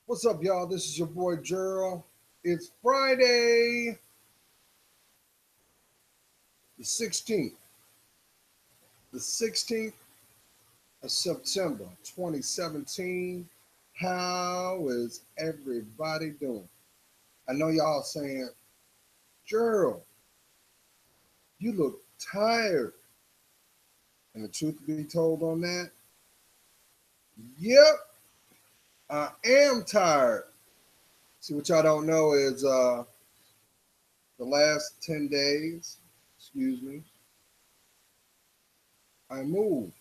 What's up, y'all? This is your boy Gerald. It's Friday, the 16th, the 16th of September, 2017. How is everybody doing? I know y'all saying, Gerald, you look tired. And the truth be told on that, yep, I am tired. See, what y'all don't know is the last 10 days, excuse me, I moved.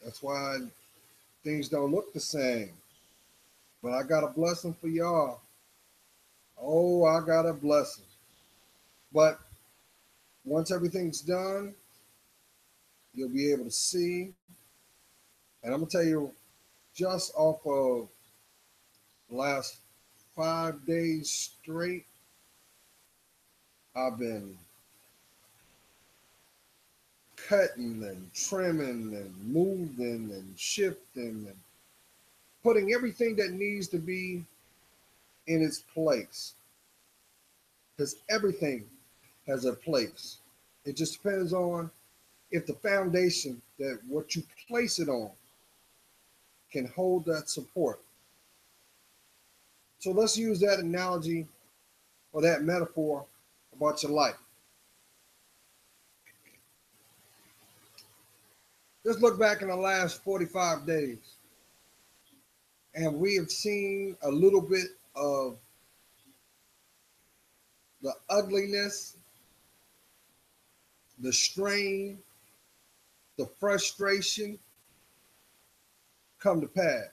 That's why things don't look the same. But I got a blessing for y'all. Oh, I got a blessing. But once everything's done, you'll be able to see. And I'm going to tell you, just off of the last 5 days straight, I've been cutting and trimming and moving and shifting and putting everything that needs to be in its place. Because everything has a place. It just depends on if the foundation that what you place it on can hold that support. So let's use that analogy or that metaphor about your life. Let's look back in the last 45 days, and we have seen a little bit of the ugliness, the strain, the frustration come to pass.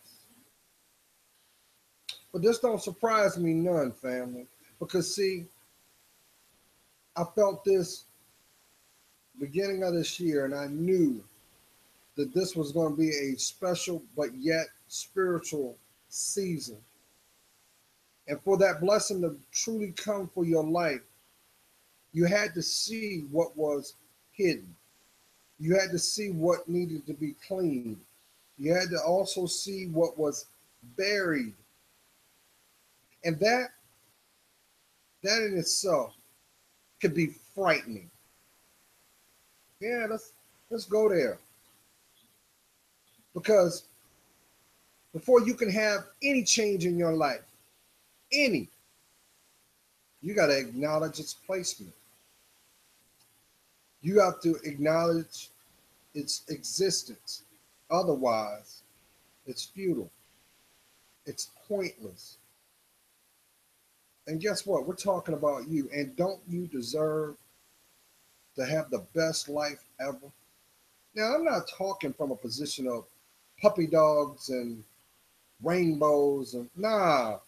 But this don't surprise me none, family, because see, I felt this beginning of this year, and I knew that this was going to be a special but yet spiritual season. And for that blessing to truly come for your life, you had to see what was hidden. You had to see what needed to be cleaned. You had to also see what was buried. And that in itself could be frightening. Yeah, let's go there. Because before you can have any change in your life, any, you got to acknowledge its placement. You have to acknowledge its existence. Otherwise, it's futile. It's pointless. And guess what? We're talking about you. And don't you deserve to have the best life ever? Now, I'm not talking from a position of puppy dogs and rainbows and nah.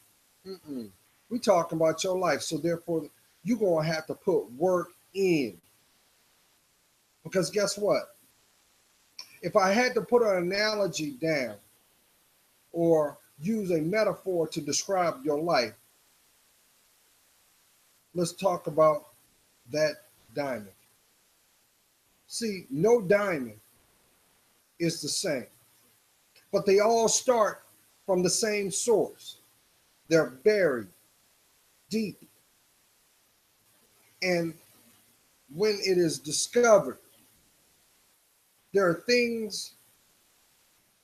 Mm-mm. We talking about your life. So therefore, you're going to have to put work in. Because guess what? If I had to put an analogy down or use a metaphor to describe your life, let's talk about that diamond. See, no diamond is the same, but they all start from the same source. They're buried deep. And when it is discovered, there are things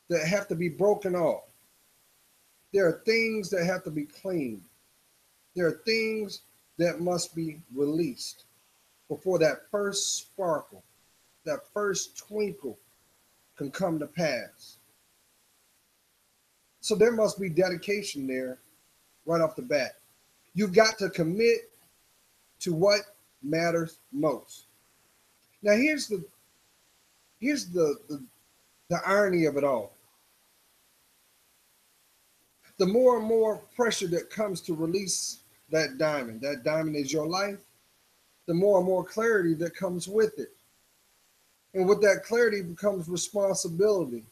that have to be broken off. There are things that have to be cleaned. There are things that must be released before that first sparkle, that first twinkle can come to pass. So there must be dedication there right off the bat. You got to commit to what matters most. Now here's the irony of it all. The more and more pressure that comes to release that diamond is your life, the more and more clarity that comes with it. And with that clarity becomes responsibility.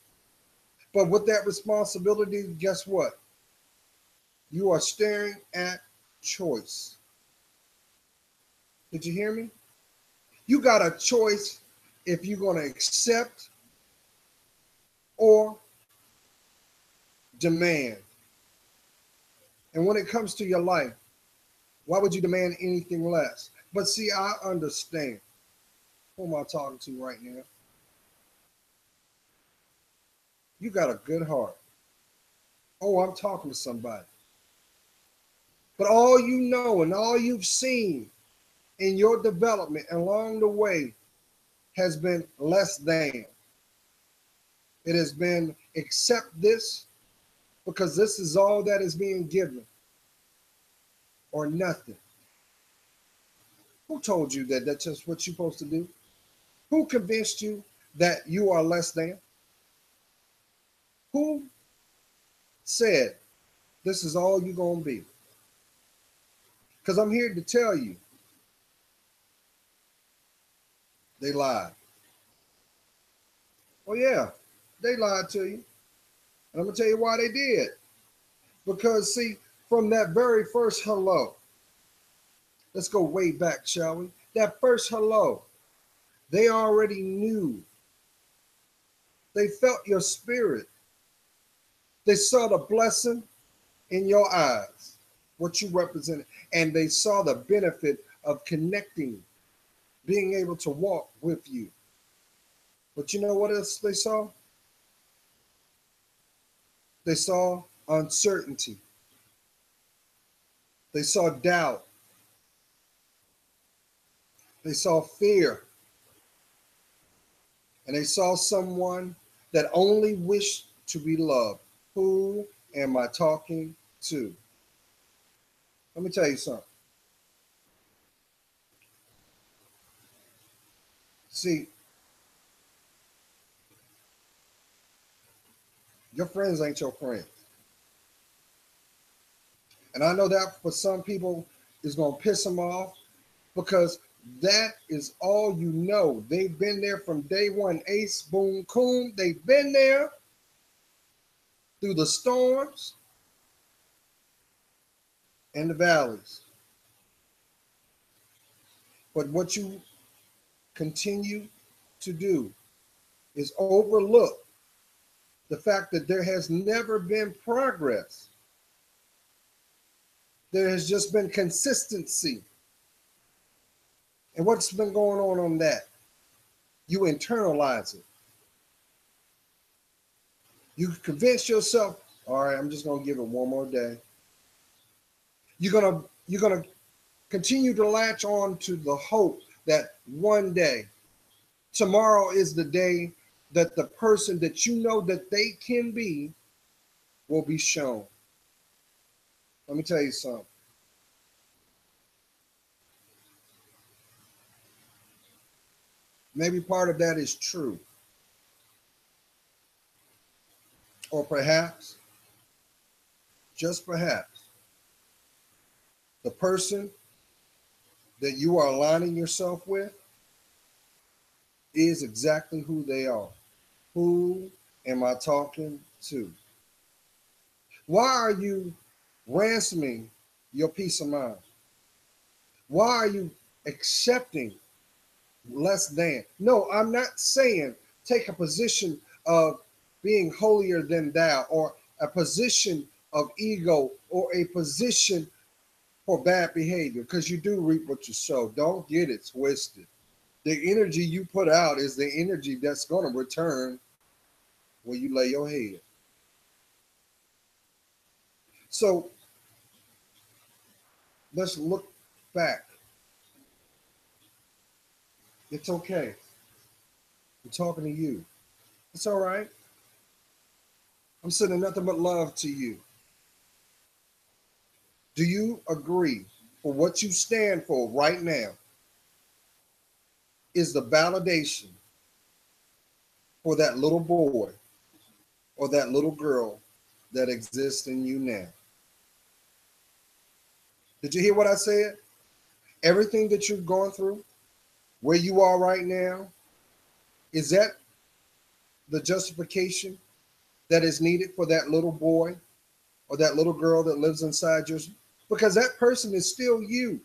But with that responsibility, guess what? You are staring at choice. Did you hear me? You got a choice if you're going to accept or demand. And when it comes to your life, why would you demand anything less? But see, I understand. Who am I talking to right now? You got a good heart. Oh, I'm talking to somebody. But all you know and all you've seen in your development along the way has been less than. It has been accept this because this is all that is being given or nothing. Who told you that that's just what you're supposed to do? Who convinced you that you are less than? Who said this is all you're going to be? Because I'm here to tell you, they lied. Oh, yeah, they lied to you. And I'm going to tell you why they did. Because, see, from that very first hello, let's go way back, shall we? That first hello, they already knew. They felt your spirit. They saw the blessing in your eyes, what you represented, and they saw the benefit of connecting, being able to walk with you. But you know what else they saw? They saw uncertainty. They saw doubt. They saw fear. And they saw someone that only wished to be loved. Who am I talking to? Let me tell you something. See, your friends ain't your friends. And I know that for some people is going to piss them off because that is all you know. They've been there from day one. Ace, boom, coon. They've been there through the storms and the valleys. But what you continue to do is overlook the fact that there has never been progress. There has just been consistency. And what's been going on that? You internalize it. You convince yourself, all right, I'm just going to give it one more day. You're gonna continue to latch on to the hope that one day, tomorrow is the day that the person that you know that they can be will be shown. Let me tell you something. Maybe part of that is true. Or perhaps, just perhaps, the person that you are aligning yourself with is exactly who they are. Who am I talking to? Why are you ransoming your peace of mind? Why are you accepting less than? No, I'm not saying take a position of being holier than thou or a position of ego or a position for bad behavior because you do reap what you sow. Don't get it twisted. The energy you put out is the energy that's going to return where you lay your head. So let's look back. It's okay. I'm talking to you. It's all right. I'm sending nothing but love to you. Do you agree for what you stand for right now is the validation for that little boy or that little girl that exists in you now? Did you hear what I said? Everything that you've gone through, where you are right now, is that the justification that is needed for that little boy or that little girl that lives inside you? Because that person is still you.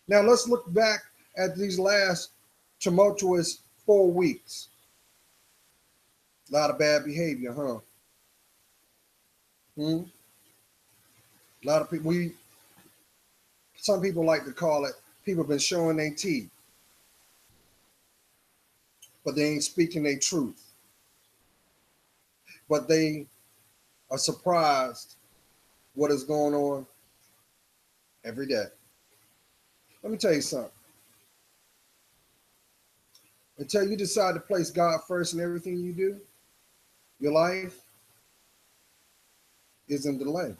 Now let's look back at these last tumultuous 4 weeks. A lot of bad behavior, huh? Hmm? A lot of people, some people like to call it, people been showing their teeth, but they ain't speaking their truth. But they are surprised what is going on every day. Let me tell you something. Until you decide to place God first in everything you do, your life is in delay.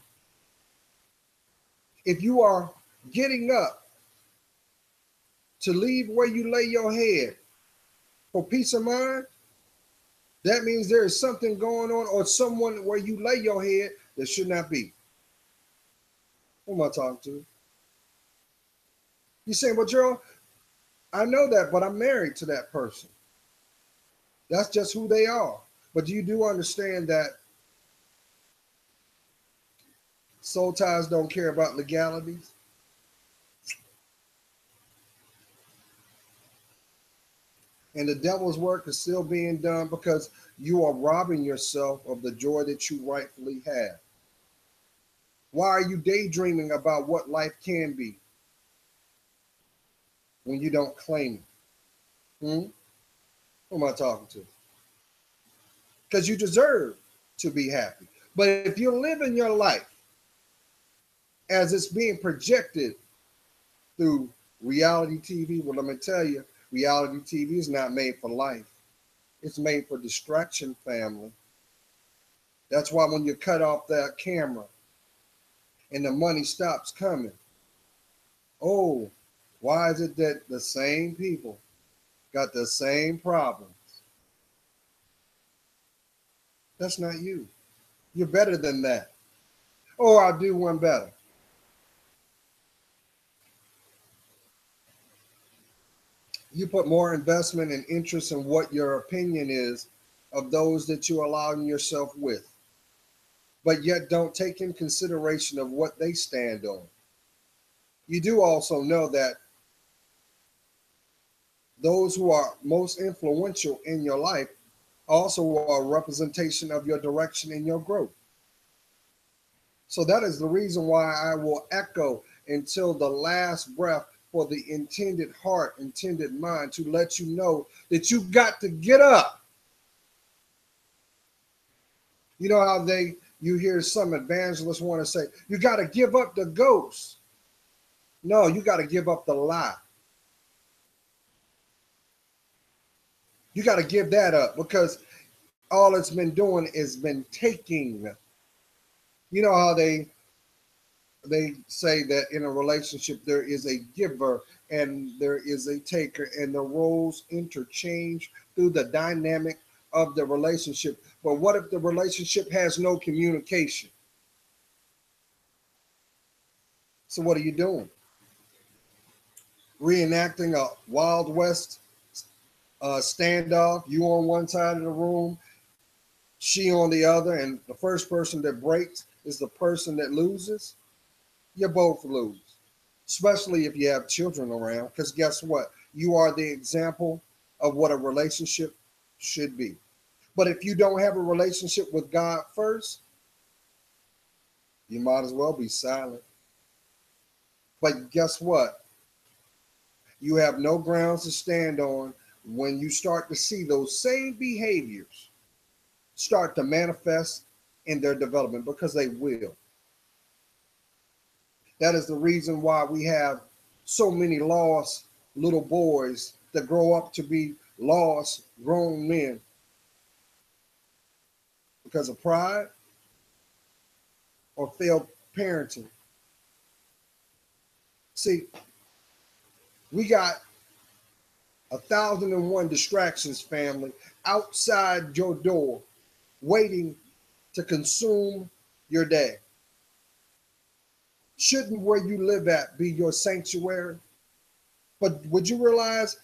If you are getting up to leave where you lay your head for peace of mind, that means there is something going on or someone where you lay your head that should not be. Who am I talking to? You saying, well, Gerald, I know that, but I'm married to that person. That's just who they are. But you do understand that soul ties don't care about legalities? And the devil's work is still being done because you are robbing yourself of the joy that you rightfully have. Why are you daydreaming about what life can be when you don't claim it? Who am I talking to? Because you deserve to be happy. But if you're living your life as it's being projected through reality TV, well, let me tell you, reality TV is not made for life. It's made for distraction, family. That's why when you cut off that camera and the money stops coming, oh, why is it that the same people got the same problems? That's not you. You're better than that. Oh, I'll do one better. You put more investment and interest in what your opinion is of those that you're allowing yourself with, but yet don't take in consideration of what they stand on. You do also know that those who are most influential in your life also are a representation of your direction and your growth. So that is the reason why I will echo until the last breath for the intended heart, intended mind to let you know that you got to get up. You know how you hear some evangelists want to say, you got to give up the ghost. No, you got to give up the lie. You got to give that up because all it's been doing is been taking. You know how they say that in a relationship there is a giver and there is a taker, and the roles interchange through the dynamic of the relationship. But what if the relationship has no communication? So what are you doing? Reenacting a Wild West standoff, you on one side of the room, she on the other, and the first person that breaks is the person that loses? You both lose, especially if you have children around, because guess what? You are the example of what a relationship should be. But if you don't have a relationship with God first, you might as well be silent. But guess what? You have no grounds to stand on when you start to see those same behaviors start to manifest in their development, because they will. That is the reason why we have so many lost little boys that grow up to be lost grown men, because of pride or failed parenting. See, we got 1,001 distractions, family, outside your door, waiting to consume your day. Shouldn't where you live at be your sanctuary? But do you realize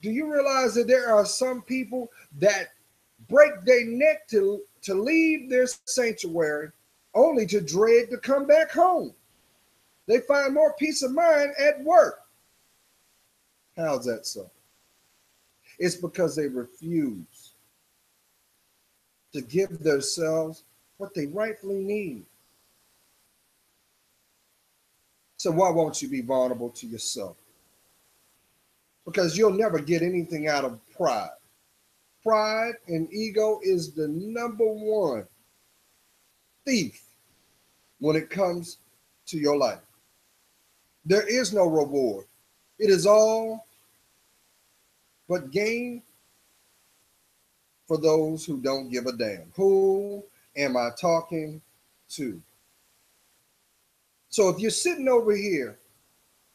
that there are some people that break their neck to leave their sanctuary only to dread to come back home? They find more peace of mind at work. How's that so? It's because they refuse to give themselves what they rightfully need. So why won't you be vulnerable to yourself? Because you'll never get anything out of pride. Pride and ego is the number one thief when it comes to your life. There is no reward. It is all but gain for those who don't give a damn. Who am I talking to? So if you're sitting over here,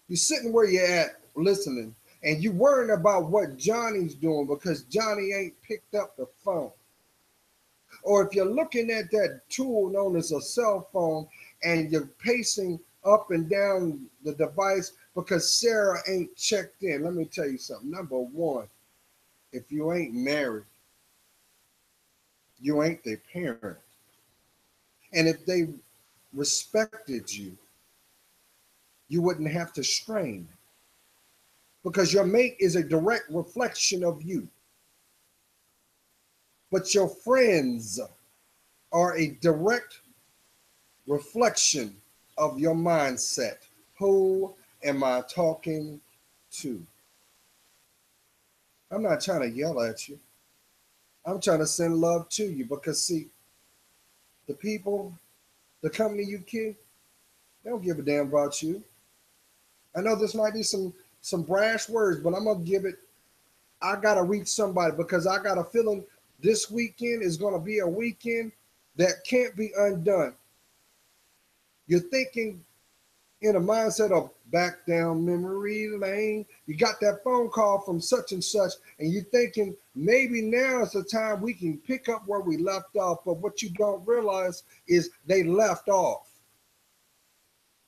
you're sitting where you're at listening, and you worrying about what Johnny's doing because Johnny ain't picked up the phone. Or if you're looking at that tool known as a cell phone and you're pacing up and down the device because Sarah ain't checked in, let me tell you something. Number one, if you ain't married, you ain't their parent. And if they respected you, you wouldn't have to strain because your mate is a direct reflection of you. But your friends are a direct reflection of your mindset. Who am I talking to? I'm not trying to yell at you. I'm trying to send love to you because, see, the people, the company you keep, they don't give a damn about you. I know this might be some brash words, but I'm gonna give it. I gotta reach somebody because I got a feeling this weekend is gonna be a weekend that can't be undone. You're thinking in a mindset of back down memory lane. You got that phone call from such and such, and you're thinking maybe now is the time we can pick up where we left off. But what you don't realize is they left off.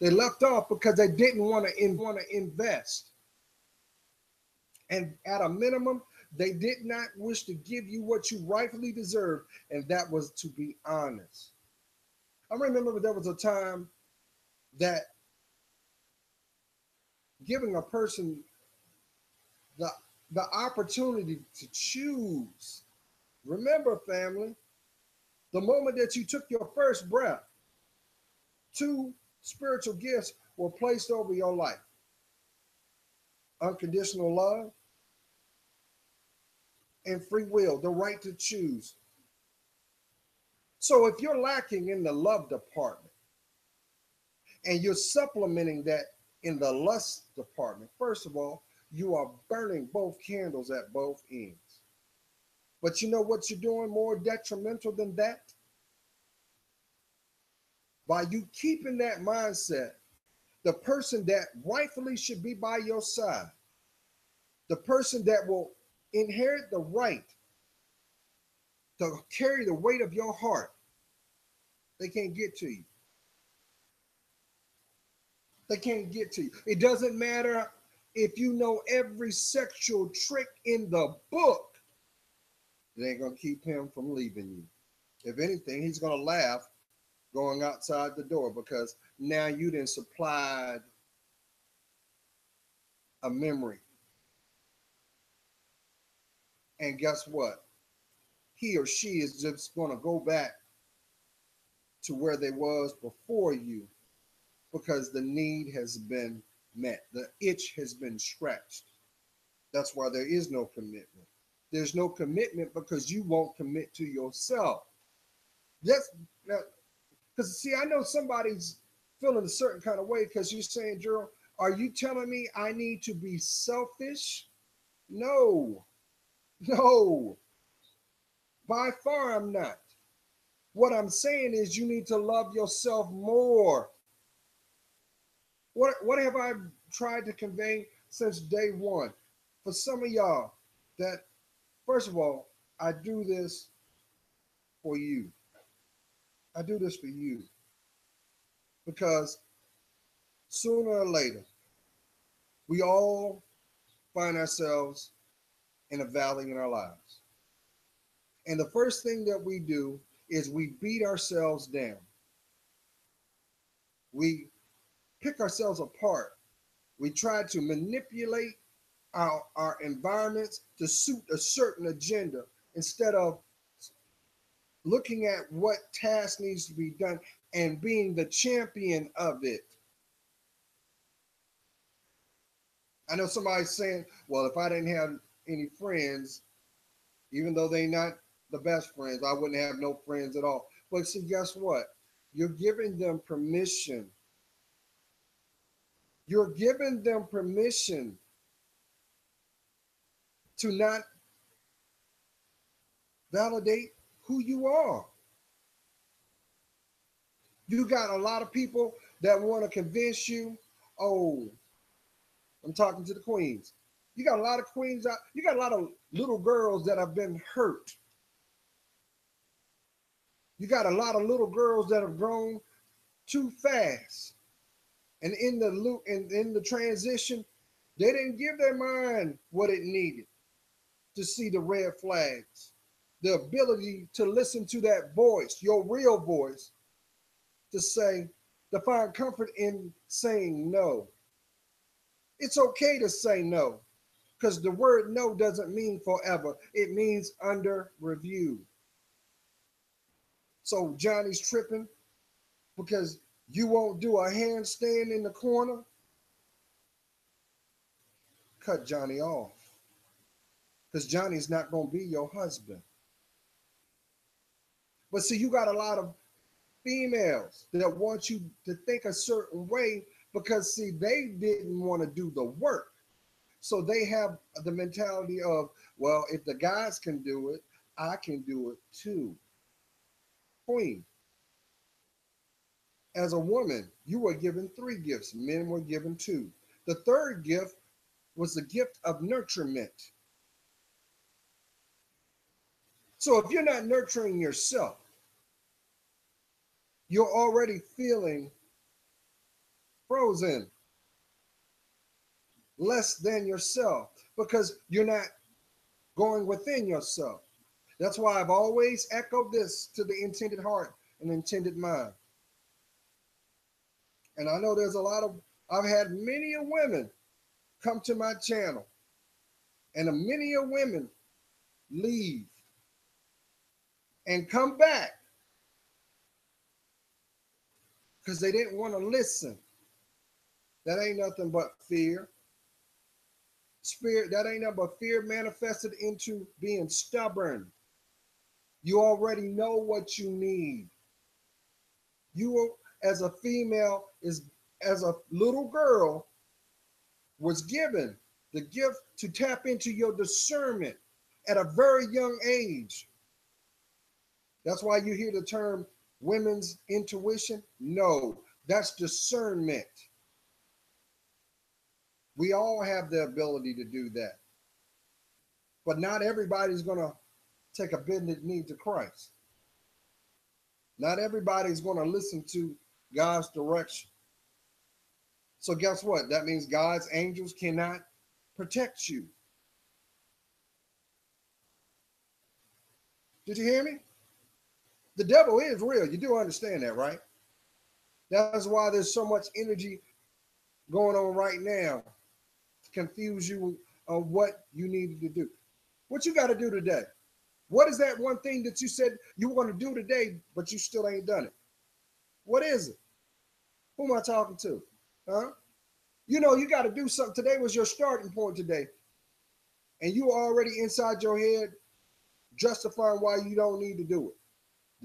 They left off because they didn't want to invest. And at a minimum, they did not wish to give you what you rightfully deserve, and that was to be honest. I remember there was a time that giving a person the the opportunity to choose. Remember, family, the moment that you took your first breath, two spiritual gifts were placed over your life: unconditional love and free will, the right to choose. So if you're lacking in the love department and you're supplementing that in the lust department, first of all, you are burning both candles at both ends. But you know what you're doing more detrimental than that? By you keeping that mindset, the person that rightfully should be by your side, the person that will inherit the right to carry the weight of your heart, they can't get to you. They can't get to you. It doesn't matter if you know every sexual trick in the book. It ain't going to keep him from leaving you. If anything, he's going to laugh going outside the door because now you done supplied a memory. And guess what? He or she is just going to go back to where they was before you because the need has been met. The itch has been scratched. That's why there is no commitment. There's no commitment because you won't commit to yourself. That's because see, I know somebody's feeling a certain kind of way because you're saying, Gerald, are you telling me I need to be selfish? No, no, by far I'm not. What I'm saying is you need to love yourself more. What have I tried to convey since day one? For some of y'all, that first of all, I do this for you. I do this for you because sooner or later, we all find ourselves in a valley in our lives. And the first thing that we do is we beat ourselves down. We pick ourselves apart. We try to manipulate our environments to suit a certain agenda instead of looking at what task needs to be done and being the champion of it. I know somebody's saying, well, if I didn't have any friends, even though they're not the best friends, I wouldn't have no friends at all. But see, guess what? You're giving them permission. You're giving them permission to not validate who you are. You got a lot of people that want to convince you, oh, I'm talking to the queens. You got a lot of queens out, you got a lot of little girls that have been hurt. You got a lot of little girls that have grown too fast. And in the loop in the transition, they didn't give their mind what it needed to see the red flags. The ability to listen to that voice, your real voice, to say, to find comfort in saying no. It's okay to say no, because the word no doesn't mean forever. It means under review. So Johnny's tripping because you won't do a handstand in the corner. Cut Johnny off, because Johnny's not going to be your husband. But see, you got a lot of females that want you to think a certain way because, see, they didn't want to do the work. So they have the mentality of, well, if the guys can do it, I can do it too. Queen, as a woman, you were given 3 gifts. Men were given 2. The third gift was the gift of nurturement. So if you're not nurturing yourself, you're already feeling frozen, less than yourself, because you're not going within yourself. That's why I've always echoed this to the intended heart and intended mind. And I know there's a lot of, I've had many a women come to my channel, and a many a women leave and come back because they didn't want to listen. That ain't nothing but fear. Spirit, that ain't nothing but fear manifested into being stubborn. You already know what you need. You, as a female, as a little girl, was given the gift to tap into your discernment at a very young age. That's why you hear the term women's intuition. No, that's discernment. We all have the ability to do that. But not everybody's going to take a bended knee to Christ. Not everybody's going to listen to God's direction. So guess what? That means God's angels cannot protect you. Did you hear me? The devil is real. You do understand that, right? That's why there's so much energy going on right now to confuse you on what you needed to do. What you got to do today? What is that one thing that you said you were going to do today, but you still ain't done it? What is it? Who am I talking to? Huh? You know, you got to do something. Today was your starting point today. And you are already inside your head justifying why you don't need to do it.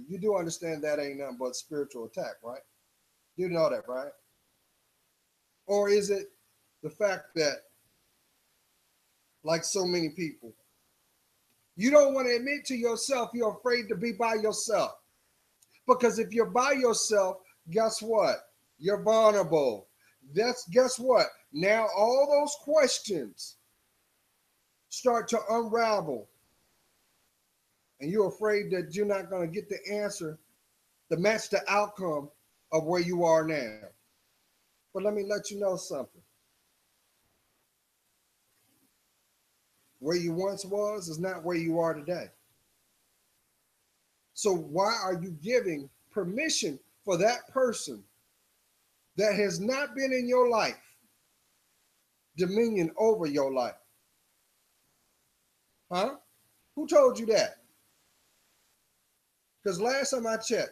You do understand that ain't nothing but spiritual attack, right? You know that, right? Or is it the fact that, like so many people, you don't want to admit to yourself you're afraid to be by yourself? Because if you're by yourself, guess what? You're vulnerable. Guess what? Now all those questions start to unravel. And you're afraid that you're not going to get the answer to match the outcome of where you are now. But let me let you know something. Where you once was is not where you are today. So why are you giving permission for that person that has not been in your life dominion over your life? Huh? Who told you that? Because last time I checked,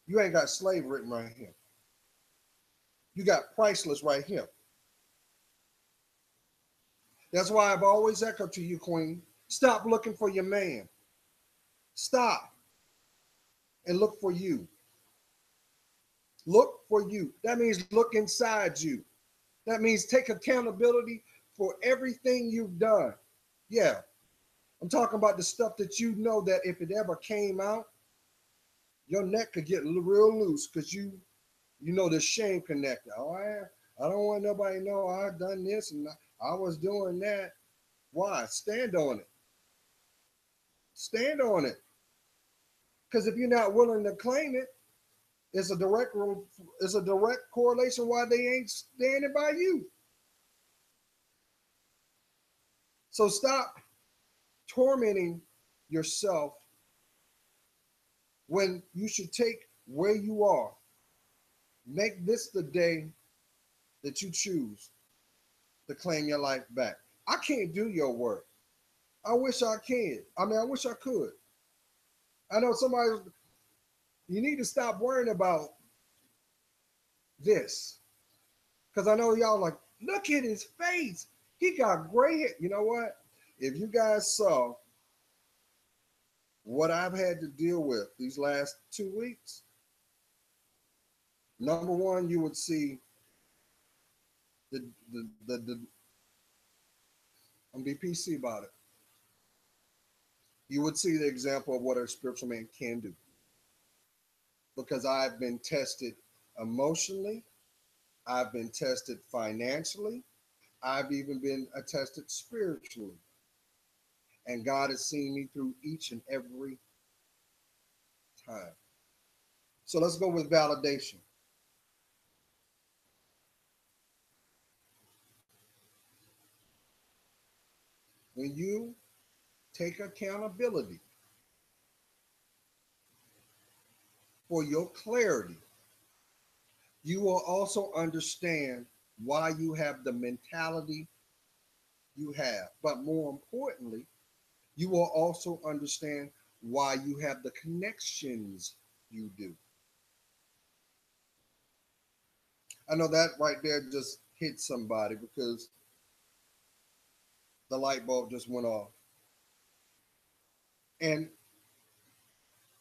you ain't got slave written right here. You got priceless right here. That's why I've always echoed to you, Queen. Stop looking for your man. Stop and look for you. Look for you. That means look inside you. That means take accountability for everything you've done. Yeah, I'm talking about the stuff that you know that if it ever came out, your neck could get real loose because you know the shame connected. Oh, I don't want nobody to know I've done this and I was doing that. Why? Stand on it. Stand on it. Because if you're not willing to claim it, it's a direct correlation why they ain't standing by you. So stop tormenting yourself when you should take where you are. Make this the day that you choose to claim your life back. I can't do your work. I wish I can. I mean, I wish I could. I know somebody, you need to stop worrying about this. Because I know y'all like, look at his face. He got gray hair. You know what? If you guys saw what I've had to deal with these last 2 weeks, number one, you would see the I'm be PC about it. You would see the example of what a spiritual man can do. Because I've been tested emotionally, I've been tested financially, I've even been tested spiritually. And God has seen me through each and every time. So let's go with validation. When you take accountability for your clarity, you will also understand why you have the mentality you have. But more importantly, you will also understand why you have the connections you do. I know that right there just hit somebody because the light bulb just went off. And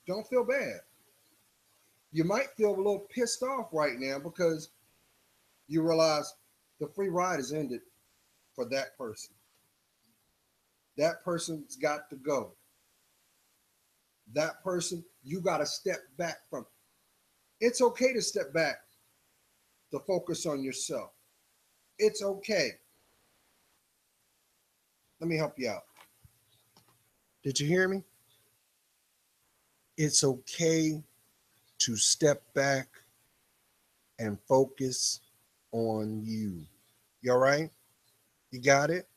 don't feel bad. You might feel a little pissed off right now because you realize the free ride is ended for that person. That person's got to go. That person, you got to step back from. It's okay to step back to focus on yourself. It's okay. Let me help you out. Did you hear me? It's okay to step back and focus on you. You all right? You got it?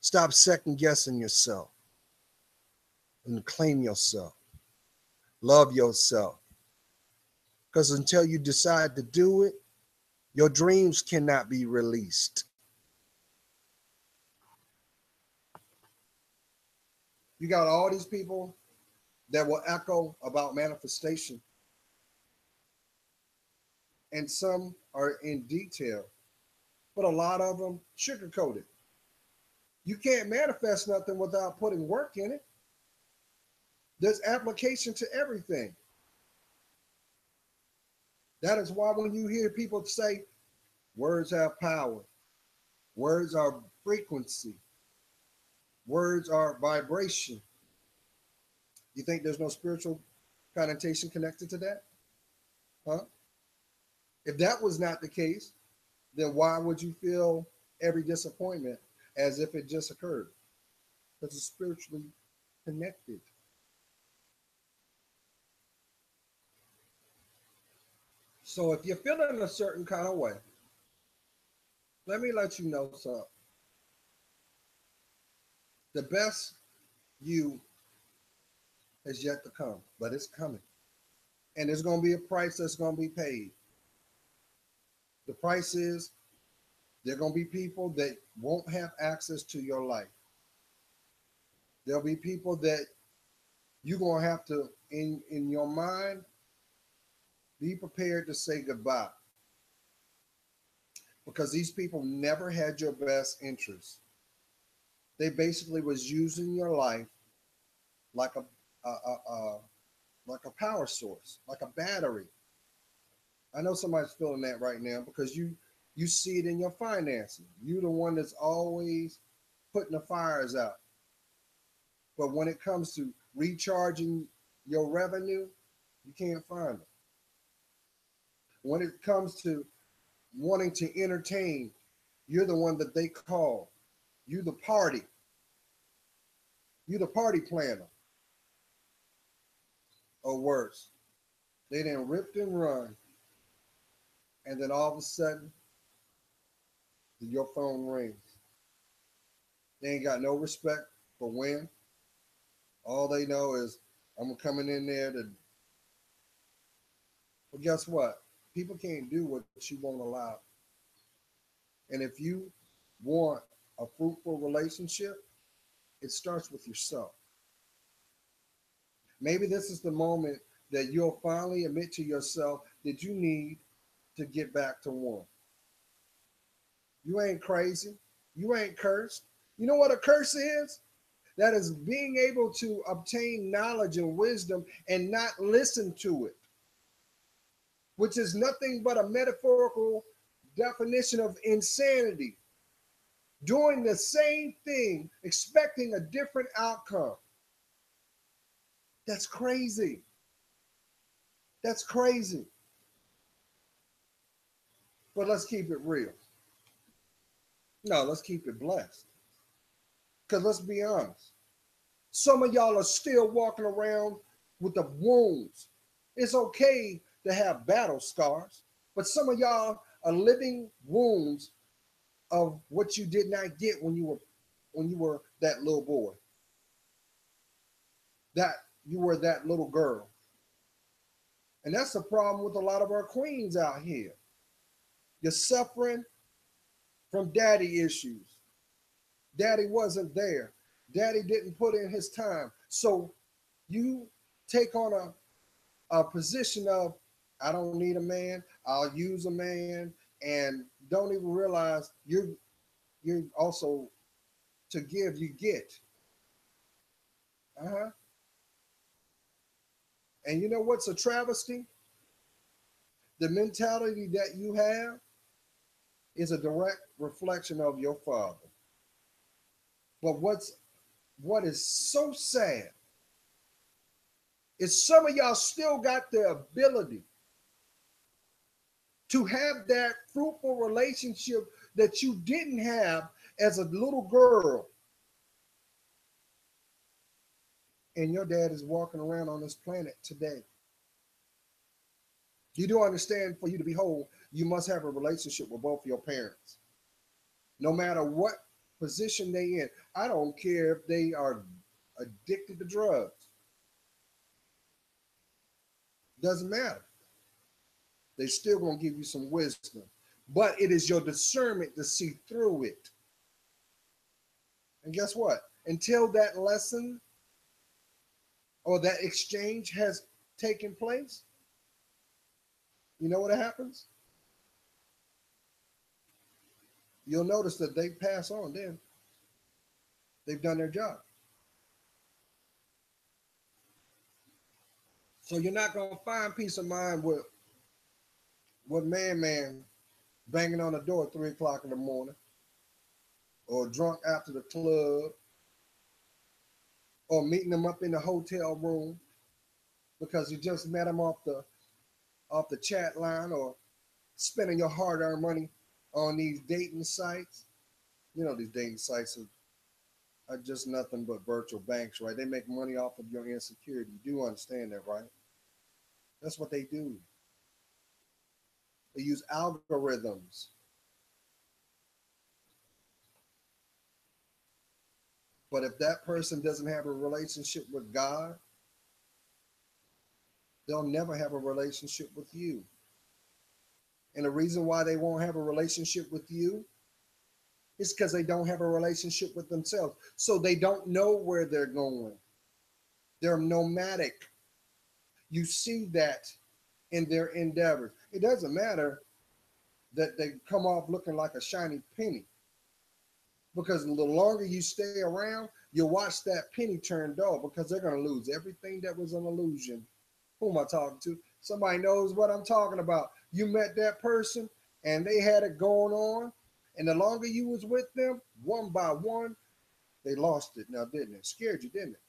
Stop second guessing yourself and claim yourself. Love yourself. Because until you decide to do it, your dreams cannot be released. You got all these people that will echo about manifestation, and some are in detail, but a lot of them sugarcoated. You can't manifest nothing without putting work in it. There's application to everything. That is why when you hear people say words have power, words are frequency, words are vibration, you think there's no spiritual connotation connected to that? Huh? If that was not the case, then why would you feel every disappointment as if it just occurred? Because it's spiritually connected. So if you're feeling a certain kind of way, let me let you know something. The best you is yet to come, but it's coming. And there's going to be a price that's going to be paid. The price is there are going to be people that won't have access to your life. There'll be people that you're going to have to, in your mind, be prepared to say goodbye. because these people never had your best interest. They basically was using your life like a like a power source, like a battery. I know somebody's feeling that right now because you see it in your finances. You're the one that's always putting the fires out. But when it comes to recharging your revenue, you can't find it. When it comes to wanting to entertain, you're the one that they call. You the party. You the party planner. Or worse. They then ripped and run, and then all of a sudden, your phone rings. They ain't got no respect for when. All they know is I'm coming in there to. But guess what? People can't do what you won't allow. And if you want a fruitful relationship, it starts with yourself. Maybe this is the moment that you'll finally admit to yourself that you need to get back to one. You ain't crazy. You ain't cursed. You know what a curse is? That is being able to obtain knowledge and wisdom and not listen to it, which is nothing but a metaphorical definition of insanity. Doing the same thing, expecting a different outcome. That's crazy. That's crazy. But let's keep it real. No, let's keep it blessed. Because let's be honest. Some of y'all are still walking around with the wounds. It's okay to have battle scars, but some of y'all are living wounds of what you did not get when you were that little boy. That you were that little girl. And that's the problem with a lot of our queens out here. You're suffering from daddy issues. Daddy wasn't there. Daddy didn't put in his time. So you take on a position of, I don't need a man, I'll use a man, and don't even realize you're also to give, you get. Uh-huh. And you know what's a travesty? The mentality that you have is a direct reflection of your father. But what is so sad is some of y'all still got the ability to have that fruitful relationship that you didn't have as a little girl. And your dad is walking around on this planet today. You do understand, for you to be whole, you must have a relationship with both your parents. No matter what position they in. I don't care if they are addicted to drugs. Doesn't matter. They still gonna give you some wisdom. But it is your discernment to see through it. And guess what? Until that lesson or that exchange has taken place, you know what happens? You'll notice that they pass on then. They've done their job. So you're not gonna find peace of mind with man banging on the door at 3 o'clock in the morning, or drunk after the club, or meeting them up in the hotel room because you just met them off the chat line, or spending your hard-earned money on these dating sites. You know, these dating sites are just nothing but virtual banks, right? They make money off of your insecurity. You do understand that, right? That's what they do. They use algorithms. But if that person doesn't have a relationship with God, they'll never have a relationship with you. And the reason why they won't have a relationship with you is because they don't have a relationship with themselves. So they don't know where they're going. They're nomadic. You see that in their endeavors. It doesn't matter that they come off looking like a shiny penny. Because the longer you stay around, you'll watch that penny turn dull because they're going to lose everything that was an illusion. Who am I talking to? Somebody knows what I'm talking about. You met that person and they had it going on, and the longer you was with them, one by one, they lost it now, didn't it? Scared you, didn't it?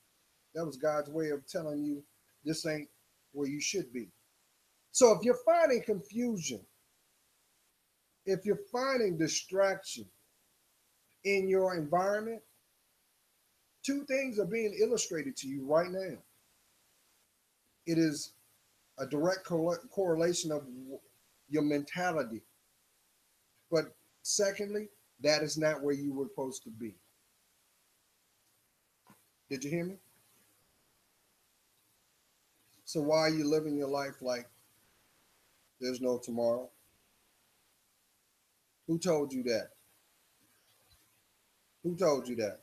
That was God's way of telling you this ain't where you should be. So if you're finding confusion, if you're finding distraction in your environment, two things are being illustrated to you right now. It is a direct correlation of your mentality. But secondly, that is not where you were supposed to be. Did you hear me? So why are you living your life like there's no tomorrow? Who told you that? Who told you that?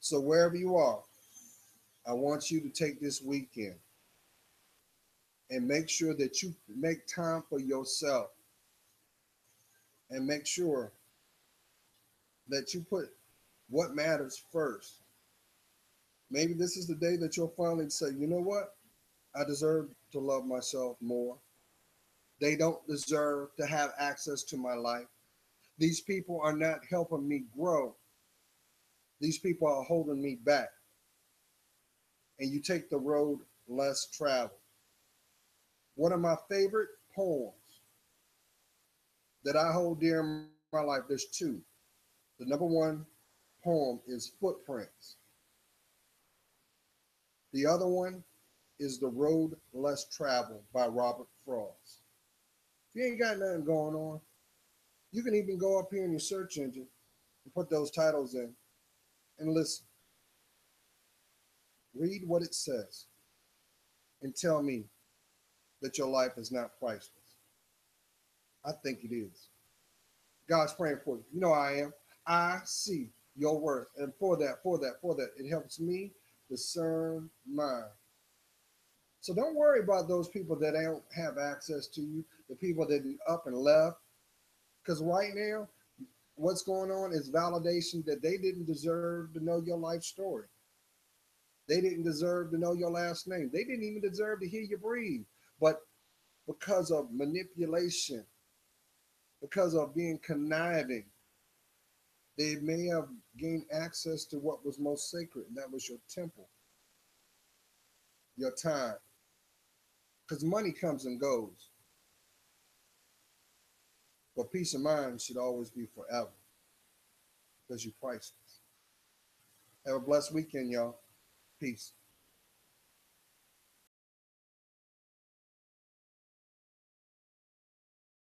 So wherever you are, I want you to take this weekend and make sure that you make time for yourself and make sure that you put what matters first. Maybe this is the day that you'll finally say, you know what? I deserve to love myself more. They don't deserve to have access to my life. These people are not helping me grow. These people are holding me back. And you take the road less traveled. One of my favorite poems that I hold dear in my life, there's two. The number one poem is Footprints. The other one is The Road Less Traveled by Robert Frost. If you ain't got nothing going on, you can even go up here in your search engine and put those titles in and listen. Read what it says and tell me that your life is not priceless. I think it is. God's praying for you. You know I am. I see your worth. And for that, it helps me discern mine. So don't worry about those people that don't have access to you, the people that up and left. Because right now, what's going on is validation that they didn't deserve to know your life story. They didn't deserve to know your last name. They didn't even deserve to hear you breathe. But because of manipulation, because of being conniving, they may have gained access to what was most sacred, and that was your temple, your time. Because money comes and goes, but peace of mind should always be forever because you're priceless. Have a blessed weekend, y'all. Peace.